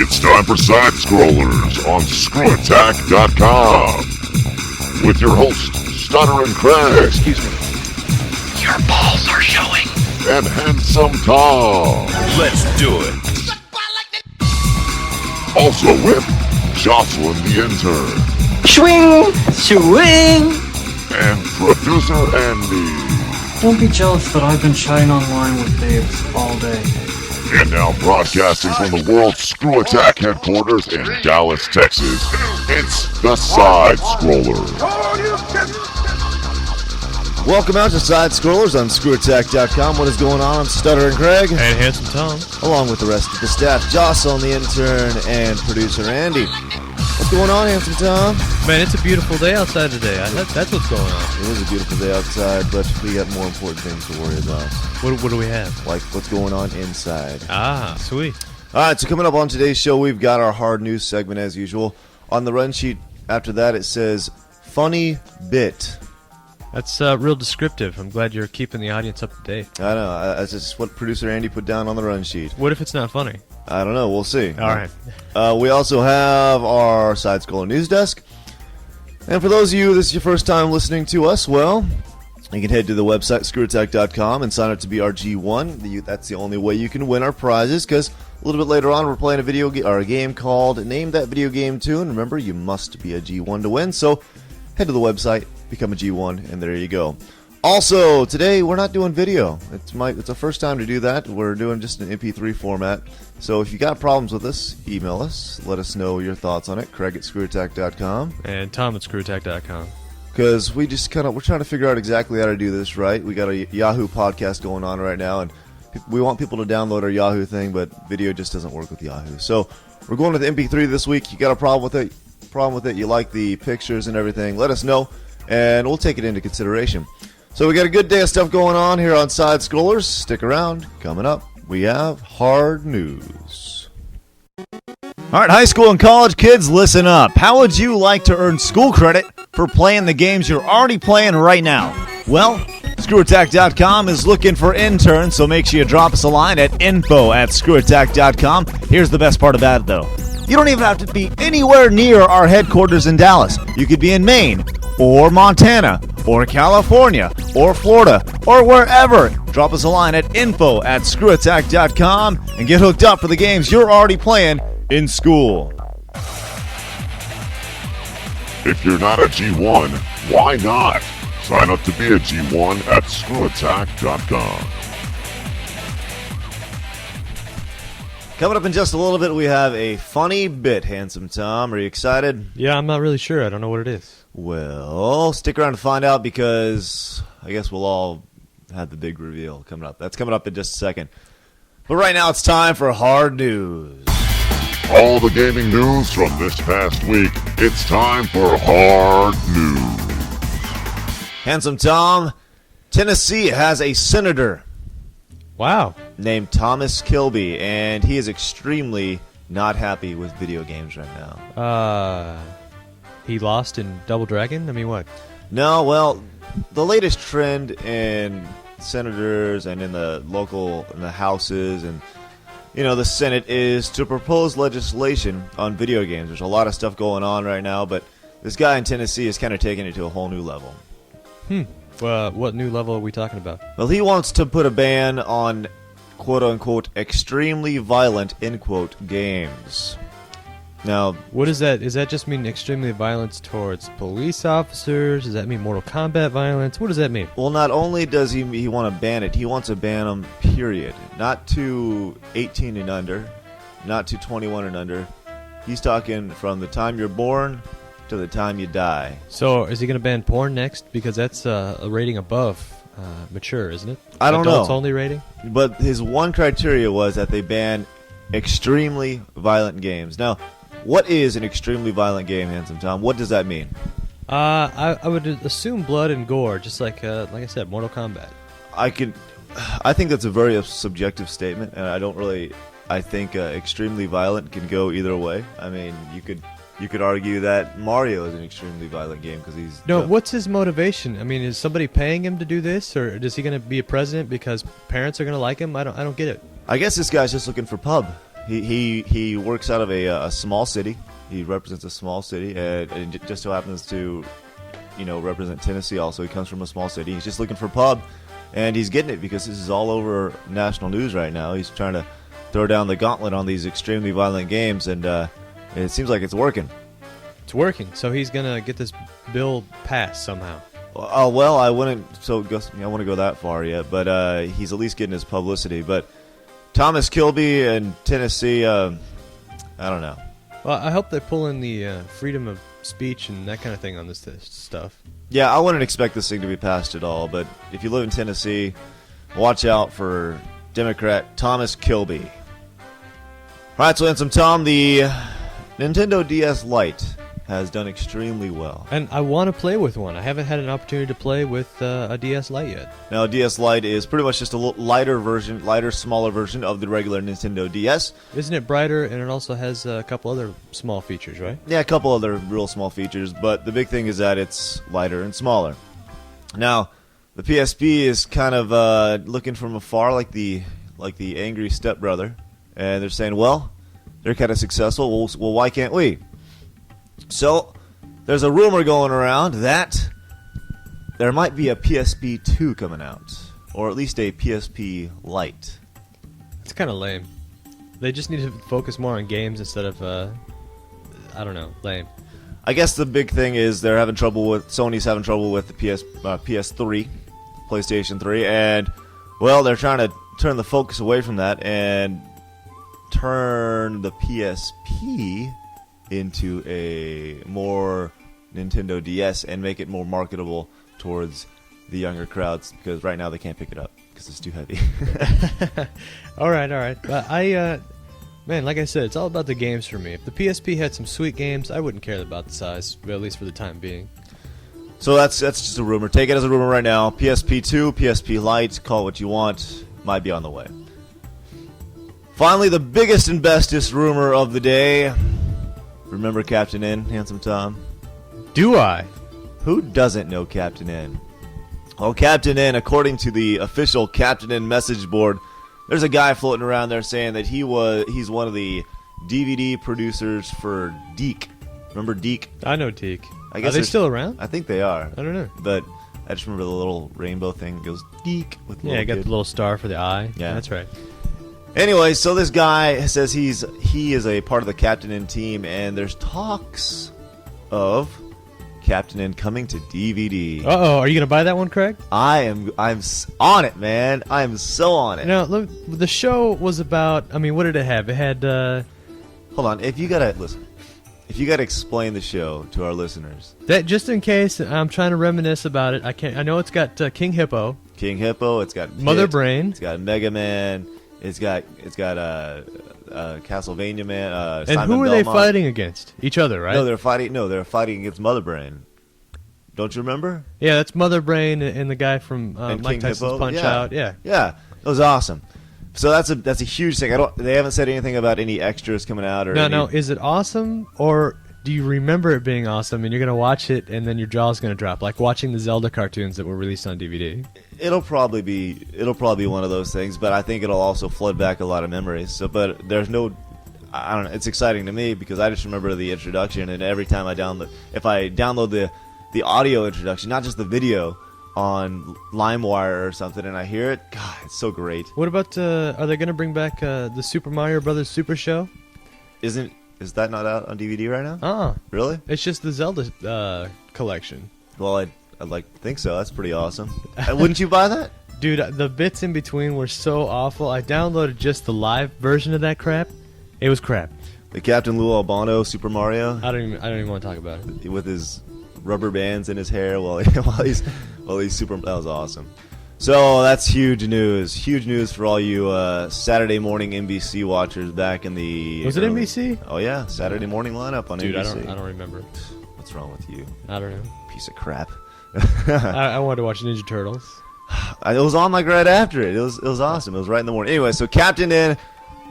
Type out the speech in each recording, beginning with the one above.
It's time for SideScrollers on ScrewAttack.com with your host, Stuttering Craig. Excuse me. Your balls are showing. And Handsome Tom. Let's do it. Also with Jocelyn the Intern. Swing! Swing! And Producer Andy. Don't be jealous that I've been chatting online with babes all day. And now broadcasting from the world's Screw Attack headquarters in Dallas, Texas, it's the SideScrollers. Welcome out to SideScrollers on ScrewAttack.com. What is going on? I'm Stuttering Craig. And Handsome Tom. Along with the rest of the staff, Jocelyn the Intern and Producer Andy. What's going on, Handsome Tom? Man, it's a beautiful day outside today. That's what's going on. It is a beautiful day outside, but we got more important things to worry about. What do we have? Like what's going on inside. Ah, sweet. All right, so coming up on today's show, we've got our hard news segment as usual. On the run sheet after that, it says, funny bit. That's real descriptive. I'm glad you're keeping the audience up to date. I know. That's just what producer Andy put down on the run sheet. What if it's not funny? I don't know. We'll see. All right. We also have our Side-Scroller News Desk. And for those of you, this is your first time listening to us, well, you can head to the website, ScrewAttack.com, and sign up to be our G1. That's the only way you can win our prizes, because a little bit later on, we're playing a game called Name That Video Game Tune. Remember, you must be a G1 to win, so head to the website, become a G1, and there you go. Also, today we're not doing video. It's the first time to do that. We're doing just an MP3 format. So if you got problems with us, email us. Let us know your thoughts on it. Craig at ScrewAttack.com. And Tom at ScrewAttack.com. Because we're trying to figure out exactly how to do this right. We got a Yahoo podcast going on right now, and we want people to download our Yahoo thing, but video just doesn't work with Yahoo. So we're going to the MP3 this week. You got a problem with it? You like the pictures and everything? Let us know, and we'll take it into consideration. So we got a good day of stuff going on here on Side Scrollers. Stick around. Coming up, we have hard news. All right, high school and college kids, listen up. How would you like to earn school credit for playing the games you're already playing right now? Well, ScrewAttack.com is looking for interns, so make sure you drop us a line at info@ScrewAttack.com. Here's the best part about it, though. You don't even have to be anywhere near our headquarters in Dallas. You could be in Maine, or Montana, or California, or Florida, or wherever. Drop us a line at info@ScrewAttack.com and get hooked up for the games you're already playing in school. If you're not a G1, why not? Sign up to be a G1 at ScrewAttack.com. Coming up in just a little bit, we have a funny bit, Handsome Tom. Are you excited? Yeah, I'm not really sure. I don't know what it is. Well, stick around to find out, because I guess we'll all have the big reveal coming up. That's coming up in just a second. But right now, it's time for hard news. All the gaming news from this past week. It's time for hard news. Handsome Tom, Tennessee has a senator Wow. named Thomas Kilby, and he is extremely not happy with video games right now. He lost in Double Dragon? I mean, what? No, well, the latest trend in senators and in the houses and the Senate is to propose legislation on video games. There's a lot of stuff going on right now, but this guy in Tennessee is kind of taking it to a whole new level. What new level are we talking about? Well, he wants to put a ban on quote-unquote extremely violent, end quote, games. Now, What is that? Does that just mean extremely violence towards police officers? Does that mean Mortal Kombat violence? What does that mean? well, not only does he want to ban it, he wants to ban them, period. Not to 18 and under, not to 21 and under. He's talking from the time you're born to the time you die. So, is he going to ban porn next? Because that's a rating above mature, isn't it? I don't know. Adults only rating? But his one criteria was that they ban extremely violent games. Now, what is an extremely violent game, Handsome Tom? What does that mean? I would assume blood and gore, just like I said, Mortal Kombat. I think that's a very subjective statement, and I think extremely violent can go either way. I mean, you could argue that Mario is an extremely violent game because he's... No, what's his motivation? I mean, is somebody paying him to do this, or is he going to be a president because parents are going to like him? I don't get it. I guess this guy's just looking for pub. He works out of a small city. He represents a small city, and it just so happens to, represent Tennessee. Also, he comes from a small city. He's just looking for a pub, and he's getting it because this is all over national news right now. He's trying to throw down the gauntlet on these extremely violent games, and it seems like it's working. It's working, so he's gonna get this bill passed somehow. Well, I wouldn't. I want to go that far yet, but he's at least getting his publicity. But Thomas Kilby and Tennessee, I don't know. Well, I hope they pull in the freedom of speech and that kind of thing on this stuff. Yeah, I wouldn't expect this thing to be passed at all. But if you live in Tennessee, watch out for Democrat Thomas Kilby. All right, so Handsome Tom, the Nintendo DS Lite has done extremely well. And I want to play with one. I haven't had an opportunity to play with a DS Lite yet. Now, a DS Lite is pretty much just a lighter, smaller version of the regular Nintendo DS. Isn't it brighter, and it also has a couple other small features, right? Yeah, a couple other real small features, but the big thing is that it's lighter and smaller. Now, the PSP is kind of looking from afar like the angry stepbrother, and they're saying, well, they're kind of successful, well, why can't we? So, there's a rumor going around that there might be a PSP 2 coming out, or at least a PSP Lite. It's kind of lame. They just need to focus more on games instead of, I don't know, lame. I guess the big thing is Sony's having trouble with the PS3, PlayStation 3, and, well, they're trying to turn the focus away from that and turn the PSP into a more Nintendo DS and make it more marketable towards the younger crowds, because right now they can't pick it up because it's too heavy. All right. But man, like I said, it's all about the games for me. If the PSP had some sweet games, I wouldn't care about the size, at least for the time being. So that's just a rumor. Take it as a rumor right now. PSP 2, PSP Lite, call it what you want, might be on the way. Finally, the biggest and bestest rumor of the day. Remember Captain N, Handsome Tom? Do I? Who doesn't know Captain N? Well, Captain N, according to the official Captain N message board, there's a guy floating around there saying that he's one of the DVD producers for Deke. Remember Deke? I know Deke. I guess Are they still around? I think they are. I don't know. But I just remember the little rainbow thing that goes Deke with the Yeah, I little got kid. the little star for the eye. Yeah. That's right. Anyway, so this guy says he is a part of the Captain N team, and there's talks of Captain N coming to DVD. Uh-oh, are you going to buy that one, Craig? I'm on it, man. I am so on it. Now, look, the show was about, what did it have? It had, Hold on, if you gotta explain the show to our listeners. that just in case, I'm trying to reminisce about it. I know it's got King Hippo. King Hippo, it's got Mother Pit, Brain. it's got Mega Man, it's got Castlevania Man, And Simon who are they Belmont. fighting against? Each other, right? No, they're fighting against Mother Brain. Don't you remember? Yeah, that's Mother Brain and the guy from And Mike King Tyson's Hippo? Punch Out. Yeah. Yeah, it was awesome. So that's a huge thing. They haven't said anything about any extras coming out or No, is it awesome, or do you remember it being awesome and you're going to watch it and then your jaw's going to drop, like watching the Zelda cartoons that were released on DVD? It'll probably be one of those things, but I think it'll also flood back a lot of memories. So, but there's no, I don't know. It's exciting to me because I just remember the introduction, and every time if I download the audio introduction, not just the video, on LimeWire or something, and I hear it, God, it's so great. What about, are they going to bring back the Super Mario Brothers Super Show? Is that not out on DVD right now? Really? It's just the Zelda collection. Well, I'd like to think so. That's pretty awesome. Wouldn't you buy that? Dude, the bits in between were so awful. I downloaded just the live version of that crap. It was crap. The Captain Lou Albano Super Mario I don't even want to talk about it. with his rubber bands in his hair while he's super. That was awesome. So that's huge news. Huge news for all you Saturday morning NBC watchers back in the. Was it NBC? Oh yeah, Saturday morning lineup on Dude, NBC. I don't remember. What's wrong with you? I don't know. Piece of crap. I wanted to watch Ninja Turtles. It was on like right after it. It was awesome. It was right in the morning. Anyway, so Captain N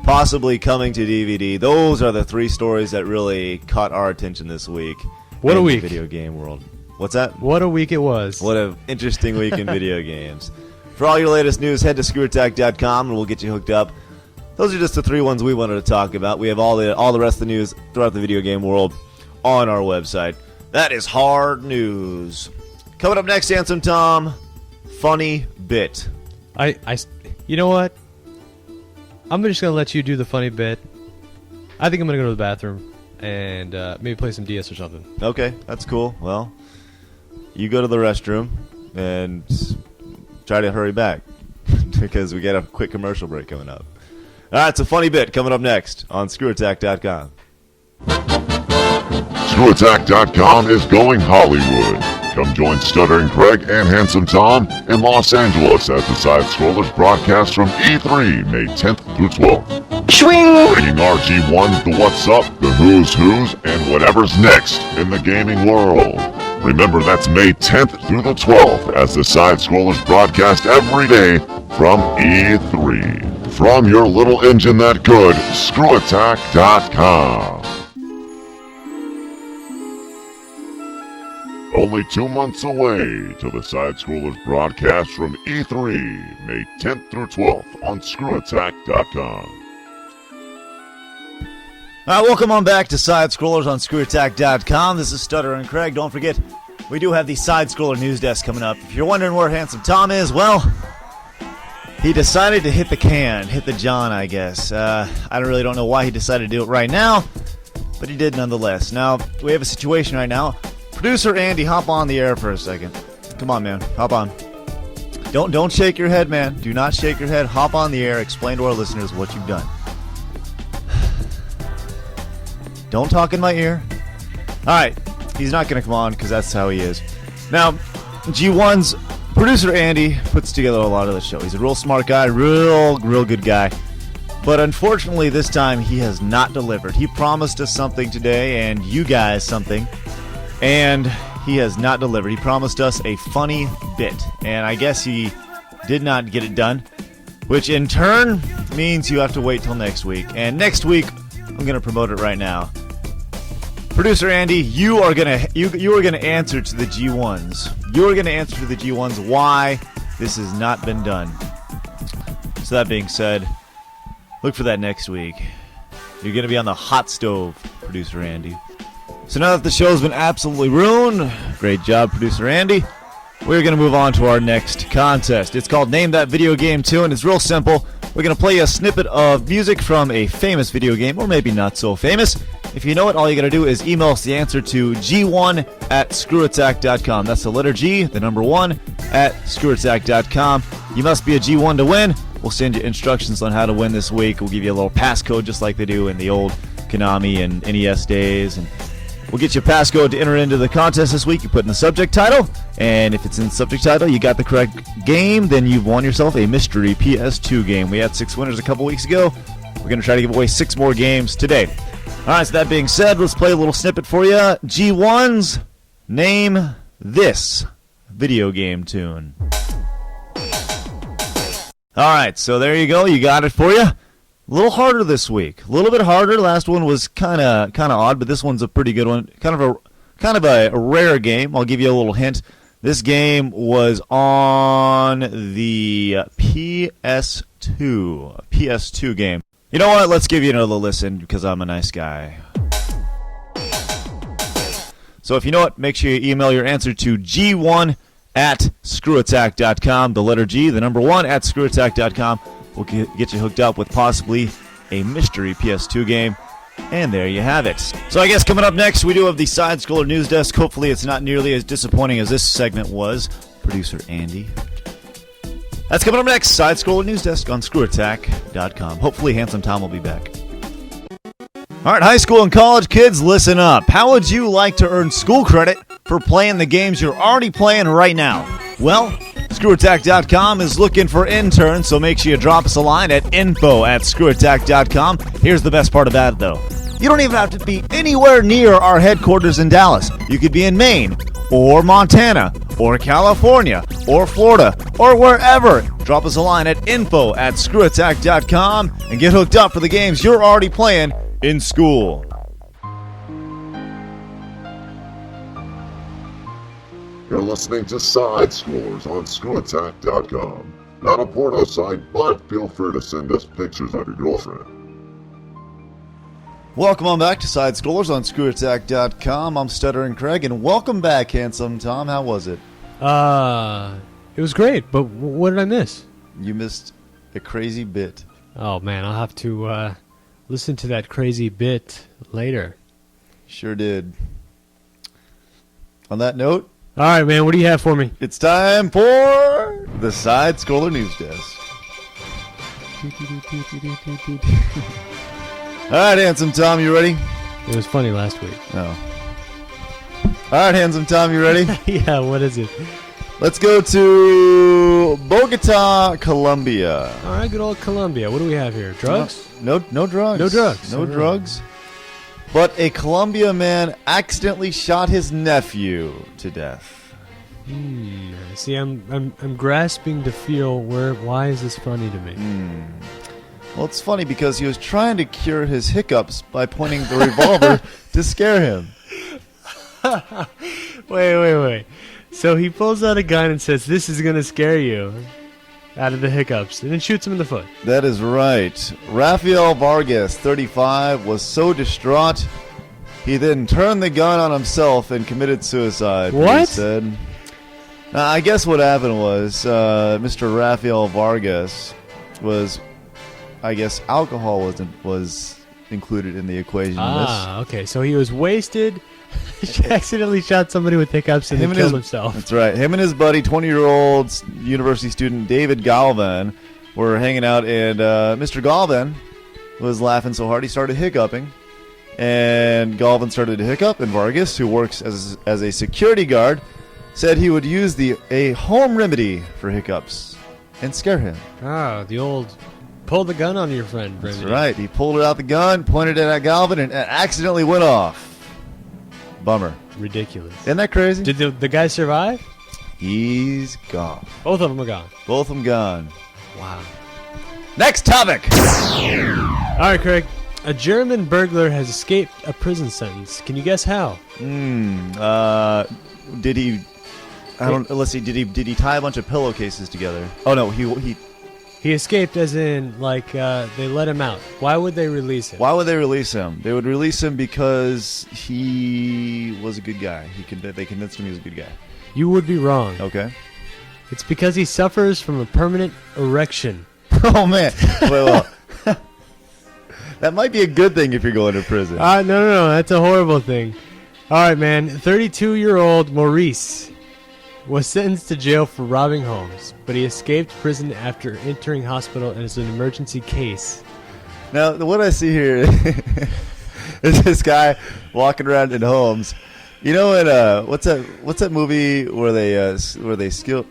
possibly coming to DVD. Those are the three stories that really caught our attention this week. What in a the week. video game world. What's that? What a week it was. What an interesting week in video games. For all your latest news, head to ScrewAttack.com and we'll get you hooked up those are just the 3 ones we wanted to talk about. We have all the rest of the news throughout the video game world on our website. That is hard news. Coming up next, Handsome Tom, funny bit. You know what? I'm just gonna let you do the funny bit. I think I'm gonna go to the bathroom and maybe play some DS or something. Okay, that's cool. Well, you go to the restroom and try to hurry back because we got a quick commercial break coming up. All right, it's a funny bit coming up next on ScrewAttack.com. ScrewAttack.com is going Hollywood. Come join Stuttering Craig and Handsome Tom in Los Angeles as the SideScrollers broadcast from E3 May 10th through 12th. Swing! Bringing RG1, the What's Up, the Who's Who's, and whatever's next in the gaming world. Remember, that's May 10th through the 12th as the SideScrollers broadcast every day from E3. From your little engine that could, ScrewAttack.com. Only 2 months away till the SideScrollers broadcast from E3, May 10th through 12th on ScrewAttack.com. All right, welcome on back to SideScrollers on ScrewAttack.com. This is Stutter and Craig. Don't forget, we do have the SideScroller news desk coming up. If you're wondering where Handsome Tom is, well, he decided to hit the John, I guess. I really don't know why he decided to do it right now, but he did nonetheless. Now, we have a situation right now. Producer Andy, hop on the air for a second. Come on, man. Hop on. Don't shake your head, man. Do not shake your head. Hop on the air. Explain to our listeners what you've done. Don't talk in my ear. All right. He's not going to come on because that's how he is. Now, G1's producer Andy puts together a lot of the show. He's a real smart guy, real good guy. But unfortunately, this time he has not delivered. He promised us something today and you guys something. And he has not delivered. He promised us a funny bit. And I guess he did not get it done. Which in turn means you have to wait till next week. And next week, I'm going to promote it right now. Producer Andy, you are gonna answer to the G1s. You are gonna answer to the G1s why this has not been done. So that being said, look for that next week. You're gonna be on the hot stove, Producer Andy. So now that the show's been absolutely ruined, great job, Producer Andy. We're gonna move on to our next contest. It's called Name That Video Game Tune. It's real simple. We're gonna play a snippet of music from a famous video game, or maybe not so famous. If you know it, all you gotta do is email us the answer to G1@ScrewAttack.com. That's the letter G, the number 1, at ScrewAttack.com. You must be a G1 to win. We'll send you instructions on how to win this week. We'll give you a little passcode just like they do in the old Konami and NES days. And we'll get you a passcode to enter into the contest this week. You put in the subject title, and if it's in the subject title, you got the correct game, then you've won yourself a mystery PS2 game. We had 6 winners a couple weeks ago. We're going to try to give away 6 more games today. All right, so that being said, let's play a little snippet for you. G1s, name this video game tune. All right, so there you go. You got it for you. A little harder this week. A little bit harder. Last one was kind of odd, but this one's a pretty good one. Kind of a rare game. I'll give you a little hint. This game was on the PS2. A PS2 game. You know what? Let's give you another listen because I'm a nice guy. So if you know it, make sure you email your answer to G1@ScrewAttack.com. The letter G, the number 1, at ScrewAttack.com. We'll get you hooked up with possibly a mystery PS2 game. And there you have it. So I guess coming up next, we do have the SideScroller News Desk. Hopefully it's not nearly as disappointing as this segment was. Producer Andy. That's coming up next. SideScroller News Desk on ScrewAttack.com. Hopefully Handsome Tom will be back. All right, high school and college kids, listen up. How would you like to earn school credit for playing the games you're already playing right now? Well, ScrewAttack.com is looking for interns, so make sure you drop us a line at info@ScrewAttack.com. Here's the best part about it, though. You don't even have to be anywhere near our headquarters in Dallas. You could be in Maine, or Montana, or California, or Florida, or wherever. Drop us a line at info@ScrewAttack.com and get hooked up for the games you're already playing in school. You're listening to SideScrollers on ScrewAttack.com. Not a porno site, but feel free to send us pictures of your girlfriend. Welcome on back to SideScrollers on ScrewAttack.com. I'm Stuttering Craig, and welcome back, Handsome Tom. How was it? It was great, but what did I miss? You missed a crazy bit. Oh, man, I'll have to listen to that crazy bit later. Sure did. On that note, All right, man, what do you have for me? it's time for the Side-Scroller News Desk. All right, Handsome Tom, you ready? It was funny last week. No. All right, Handsome Tom, you ready? Yeah, what is it? Let's go to Bogota, Colombia. All right, good old Colombia. What do we have here? Drugs? No drugs. No drugs. No All right. drugs. But a Colombia man accidentally shot his nephew to death. See, I'm grasping to feel why is this funny to me? Well, it's funny because he was trying to cure his hiccups by pointing the revolver to scare him. Wait. So he pulls out a gun and says, "This is gonna scare you," out of the hiccups, and then shoots him in the foot. That is right. Rafael Vargas, 35, was so distraught, he then turned the gun on himself and committed suicide. What? Police said. Now, I guess what happened was Mr. Rafael Vargas was, I guess, alcohol was included in the equation. in this. Okay. So he was wasted. He accidentally shot somebody with hiccups and then killed himself. That's right. Him and his buddy, 20-year-old university student David Galvan, were hanging out, and Mr. Galvan was laughing so hard he started hiccuping. And Galvan started to hiccup, and Vargas, who works as a security guard, said he would use a home remedy for hiccups and scare him. The old pull the gun on your friend. That's remedy. right. He pulled out the gun, pointed it at Galvan, and it accidentally went off. Bummer. Ridiculous. Isn't that crazy? Did the guy survive? He's gone. Both of them are gone. Both of them gone. Wow. Next topic. All right, Craig. A German burglar has escaped a prison sentence. Can you guess how? Did he? I don't. Let's see. Did he tie a bunch of pillowcases together? Oh no. He escaped, as in, like, they let him out. Why would they release him? Why would they release him? They would release him because he was a good guy. They convinced him he was a good guy. You would be wrong. Okay. It's because he suffers from a permanent erection. Oh man. Well, that might be a good thing if you're going to prison. No. That's a horrible thing. All right, man. 32-year-old Maurice was sentenced to jail for robbing homes, but he escaped prison after entering hospital as an emergency case. Now, what I see here is this guy walking around in homes. You know what? What's that movie where they steal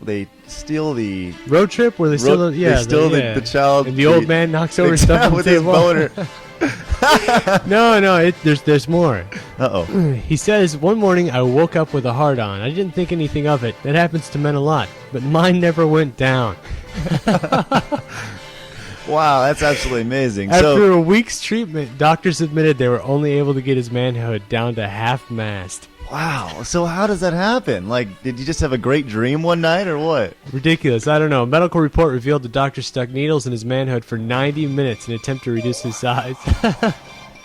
the Road trip where they steal the child, and the old man knocks over stuff on the with his table. boner. No, there's more. Uh-oh. He says, "One morning I woke up with a hard-on. I didn't think anything of it. That happens to men a lot, but mine never went down." Wow, that's absolutely amazing. After a week's treatment, doctors admitted they were only able to get his manhood down to half-mast. Wow. So how does that happen? Like, did you just have a great dream one night or what? Ridiculous. I don't know. A medical report revealed the doctor stuck needles in his manhood for 90 minutes in an attempt to reduce his size.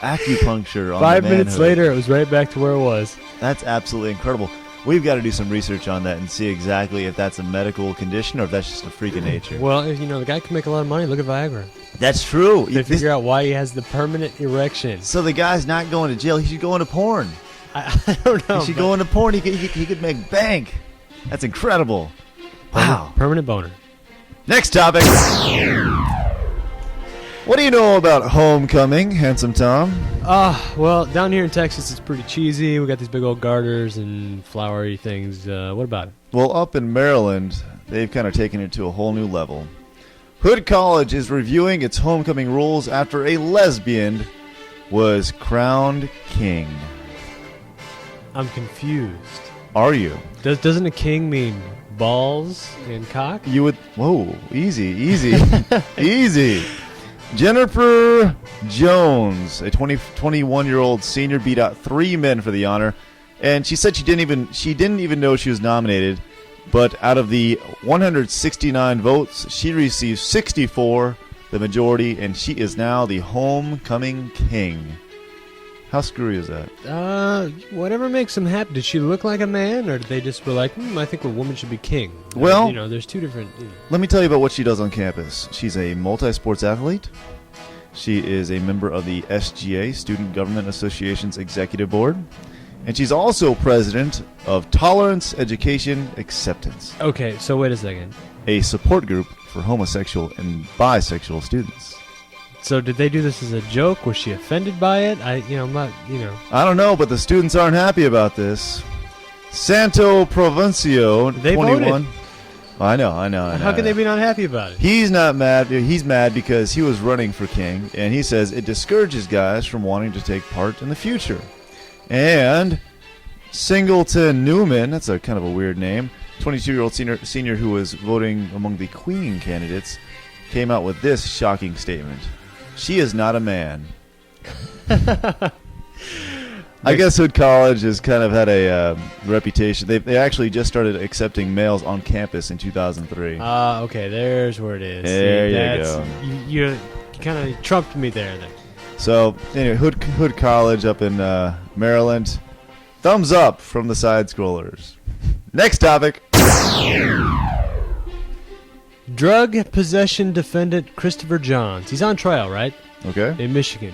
Acupuncture on 5 the minutes manhood. later, it was right back to where it was. That's absolutely incredible. We've got to do some research on that and see exactly if that's a medical condition or if that's just a freak of nature. Well, the guy can make a lot of money. Look at Viagra. That's true. They figure out why he has the permanent erection. So the guy's not going to jail. He should go into porn. I don't know. He should go into porn. He could make bank. That's incredible. Wow. Permanent boner. Next topic. What do you know about homecoming, Handsome Tom? Well, down here in Texas, it's pretty cheesy. We got these big old garters and flowery things. What about it? Well, up in Maryland, they've kind of taken it to a whole new level. Hood College is reviewing its homecoming rules after a lesbian was crowned king. I'm confused. Are you? Doesn't a king mean balls and cock? You would. Whoa, easy. Easy. Jennifer Jones, a 21-year-old senior, beat out 3 men for the honor, and she said she didn't even know she was nominated. But out of the 169 votes, she received 64, the majority, and she is now the homecoming king. How screwy is that? Whatever makes them happy. Did she look like a man, or did they just were like, I think a woman should be king? Well, there's two different. Let me tell you about what she does on campus. She's a multi-sports athlete. She is a member of the SGA, Student Government Association's Executive Board. And she's also president of Tolerance Education Acceptance. Okay, so wait a second. A support group for homosexual and bisexual students. So did they do this as a joke? Was she offended by it? I don't know, but the students aren't happy about this. Santo Provencio, They 21. voted. I know. How can they be not happy about it? He's not mad. He's mad because he was running for king, and he says it discourages guys from wanting to take part in the future. And Singleton Newman, that's a kind of a weird name, 22-year-old senior who was voting among the Queen candidates, came out with this shocking statement. She is not a man. I guess Hood College has kind of had a reputation. They actually just started accepting males on campus in 2003. Okay, there's where it is. There you go. You kind of trumped me there. So, anyway, Hood College up in Maryland. Thumbs up from the side-scrollers. Next topic. Drug possession defendant Christopher Johns. He's on trial, right? Okay. In Michigan.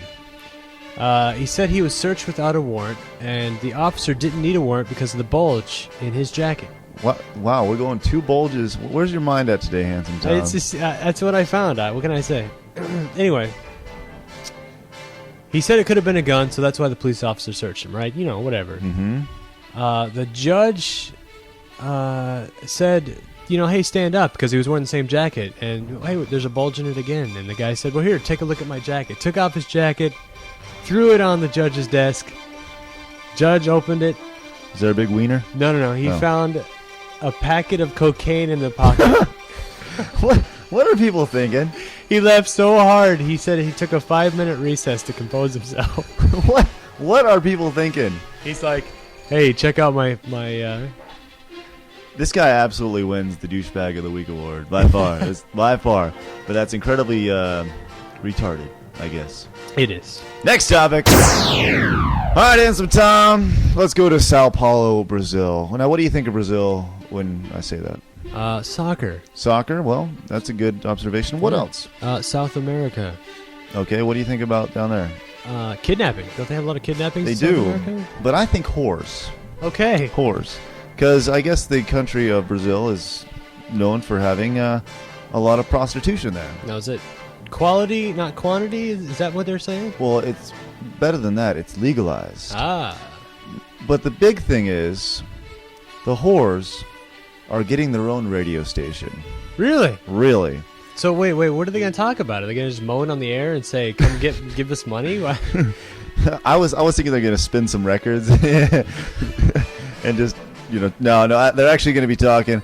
He said he was searched without a warrant, and the officer didn't need a warrant because of the bulge in his jacket. What? Wow, we're going 2 bulges. Where's your mind at today, Handsome Tom? It's just, that's what I found. What can I say? Anyway. He said it could have been a gun, so that's why the police officer searched him, right? Whatever. Mm-hmm. The judge said, hey, stand up, because he was wearing the same jacket. And, hey, there's a bulge in it again. And the guy said, well, here, take a look at my jacket. Took off his jacket, threw it on the judge's desk. Judge opened it. Is there a big wiener? No. He found a packet of cocaine in the pocket. What are people thinking? He laughed so hard, he said he took a 5-minute recess to compose himself. What are people thinking? He's like, hey, check out my This guy absolutely wins the Douchebag of the Week award, by far. By far. But that's incredibly retarded, I guess. It is. Next topic. All right, Handsome Tom. Let's go to Sao Paulo, Brazil. Now, what do you think of Brazil when I say that? Soccer. Soccer? Well, that's a good observation. What else? South America. Okay, what do you think about down there? Kidnapping. Don't they have a lot of kidnappings? They in South do, America? but I think whores. Okay. Whores. Because I guess the country of Brazil is known for having a lot of prostitution there. Now, is it quality, not quantity? Is that what they're saying? Well, it's better than that. It's legalized. Ah. But the big thing is the whores are getting their own radio station. Really? Really. So wait, what are they going to talk about? Are they going to just mow it on the air and say, "Come give us money"? Why? I was thinking they're going to spin some records and just no, they're actually going to be talking.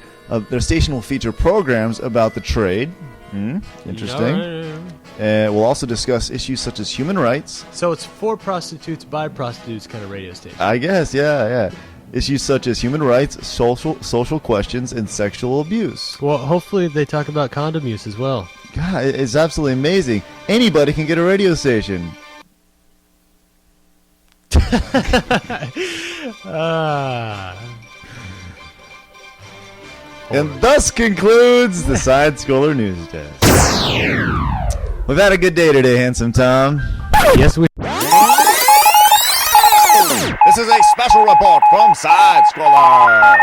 Their station will feature programs about the trade. Interesting. No. And we'll also discuss issues such as human rights. So it's for prostitutes by prostitutes kind of radio station. I guess, yeah. Issues such as human rights, social questions, and sexual abuse. Well, hopefully they talk about condom use as well. God, it's absolutely amazing. Anybody can get a radio station. And thus concludes the SideScroller News Desk. We've had a good day today, Handsome Tom. Yes, we. This is a special report from SideScrollers.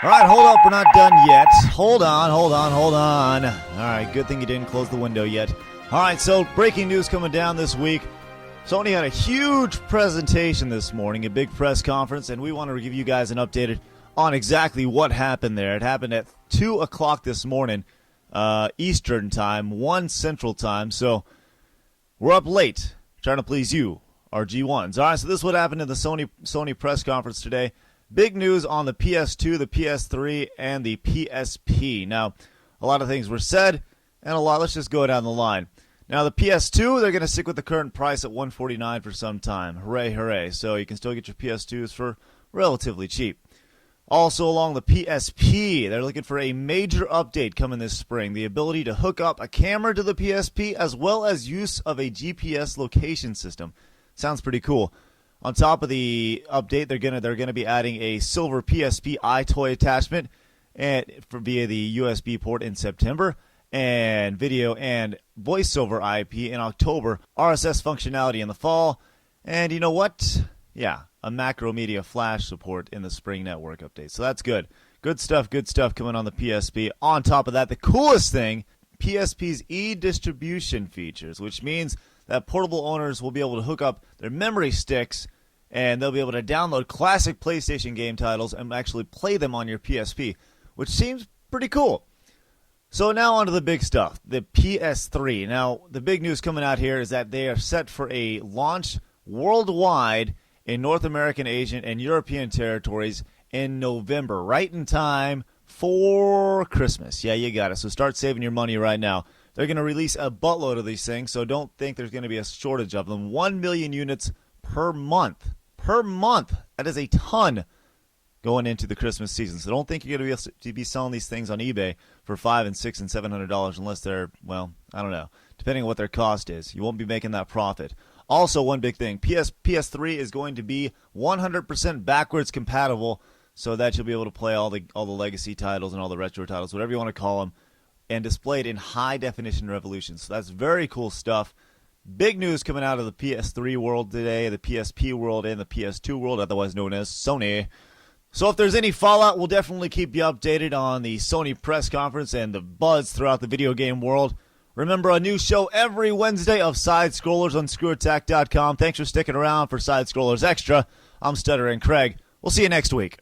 All right, hold up. We're not done yet. Hold on. All right, good thing you didn't close the window yet. All right, so breaking news coming down this week. Sony had a huge presentation this morning, a big press conference, and we want to give you guys an update on exactly what happened there. It happened at 2 o'clock this morning, Eastern Time, 1 Central Time. So we're up late trying to please you, our G1s. All right, so this is what happened in the Sony press conference today. Big news on the PS2, the PS3, and the PSP. Now, a lot of things were said, and let's just go down the line. Now, the PS2, they're going to stick with the current price at $149 for some time. Hooray, hooray. So you can still get your PS2s for relatively cheap. Also along the PSP, they're looking for a major update coming this spring. The ability to hook up a camera to the PSP as well as use of a GPS location system. Sounds pretty cool. On top of the update, they're gonna be adding a silver PSP iToy attachment and via the USB port in September, and video and voiceover IP in October, RSS functionality in the fall, and you know what? Yeah, a macro media flash support in the spring network update. So that's good. Good stuff coming on the PSP. On top of that, the coolest thing, PSP's e-distribution features, which means that portable owners will be able to hook up their memory sticks and they'll be able to download classic PlayStation game titles and actually play them on your PSP, which seems pretty cool. So now on to the big stuff, the PS3. Now, the big news coming out here is that they are set for a launch worldwide in North American, Asian, and European territories in November, right in time for Christmas. Yeah, you got it. So start saving your money right now. They're going to release a buttload of these things, so don't think there's going to be a shortage of them. 1 million units per month. Per month. That is a ton going into the Christmas season. So don't think you're going to be selling these things on eBay for $500 and $600 and $700 unless they're, well, I don't know, depending on what their cost is. You won't be making that profit. Also, one big thing, PS3 is going to be 100% backwards compatible, so that you'll be able to play all the legacy titles and all the retro titles, whatever you want to call them, and displayed in high definition resolution. So that's very cool stuff. Big news coming out of the PS3 world today, the PSP world, and the PS2 world, otherwise known as Sony. So if there's any fallout, we'll definitely keep you updated on the Sony press conference and the buzz throughout the video game world. Remember, a new show every Wednesday of SideScrollers on ScrewAttack.com. Thanks for sticking around for SideScrollers Extra. I'm Stuttering Craig. We'll see you next week.